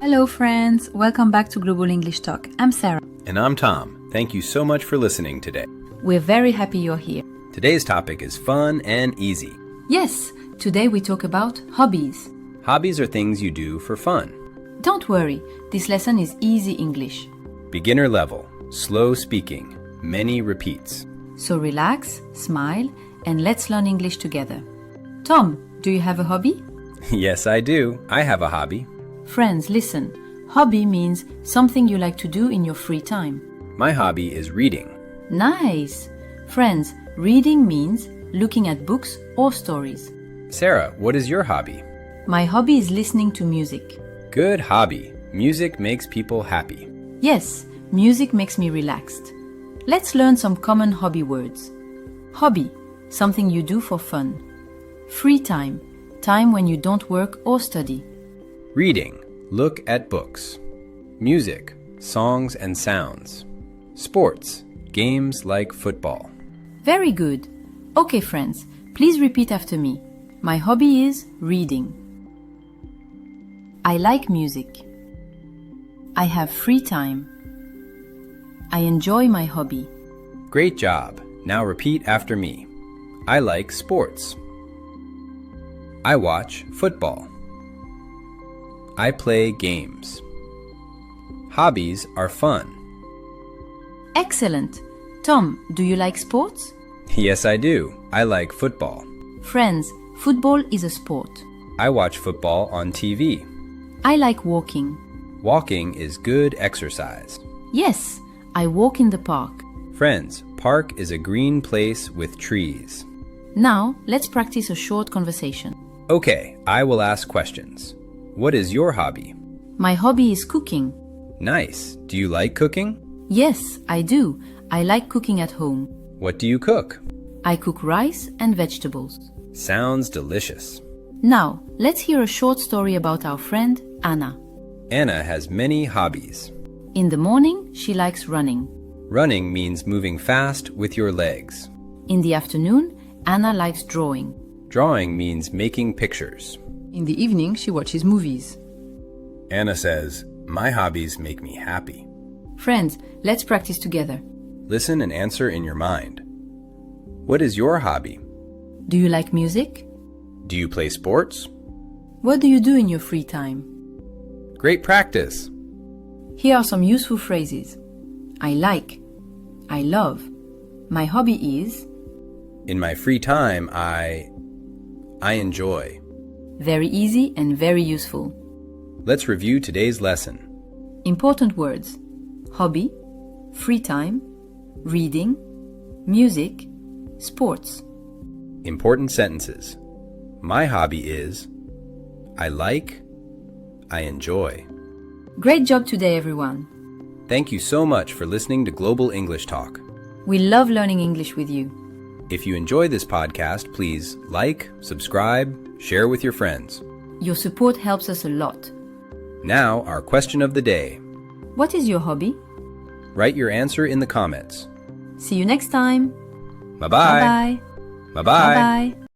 Hello friends, welcome back to Global English Talk. I'm Sarah. And I'm Tom. Thank you so much for listening today. We're very happy you're here. Today's topic is fun and easy. Yes, today we talk about hobbies. Hobbies are things you do for fun. Don't worry, this lesson is easy English. Beginner level, slow speaking, many repeats. So relax, smile, and let's learn English together. Tom, do you have a hobby? Yes, I do. I have a hobby. Friends, listen. Hobby means something you like to do in your free time. My hobby is reading. Nice! Friends, reading means looking at books or stories. Sarah, what is your hobby? My hobby is listening to music. Good hobby. Music makes people happy. Yes, music makes me relaxed. Let's learn some common hobby words. Hobby, something you do for fun. Free time, time when you don't work or study. Reading, look at books. Music, songs and sounds. Sports, games like football. Very good. Okay, friends, please repeat after me. My hobby is reading. I like music. I have free time. I enjoy my hobby. Great job. Now repeat after me. I like sports. I watch football. I play games. Hobbies are fun. Excellent. Tom, do you like sports? Yes, I do. I like football. Friends, football is a sport. I watch football on TV. I like walking. Walking is good exercise. Yes, I walk in the park. Friends, park is a green place with trees. Now, let's practice a short conversation. Okay, I will ask questions. What is your hobby? My hobby is cooking. Nice. Do you like cooking? Yes, I do. I like cooking at home. What do you cook? I cook rice and vegetables. Sounds delicious. Now, let's hear a short story about our friend, Anna. Anna has many hobbies. In the morning, she likes running. Running means moving fast with your legs. In the afternoon, Anna likes drawing. Drawing means making pictures. In the evening, she watches movies. Anna says, "My hobbies make me happy." Friends, let's practice together. Listen and answer in your mind. What is your hobby? Do you like music? Do you play sports? What do you do in your free time? Great practice. Here are some useful phrases. I like. I love. My hobby is. In my free time, I enjoy. Very easy and very useful. Let's review today's lesson. Important words. Hobby, free time, reading, music, sports. Important sentences. My hobby is, I like, I enjoy. Great job today, everyone. Thank you so much for listening to Global English Talk. We love learning English with you. If you enjoy this podcast, please like, subscribe, share with your friends. Your support helps us a lot. Now, our question of the day. What is your hobby? Write your answer in the comments. See you next time. Bye-bye. Bye-bye. Bye-bye. Bye-bye.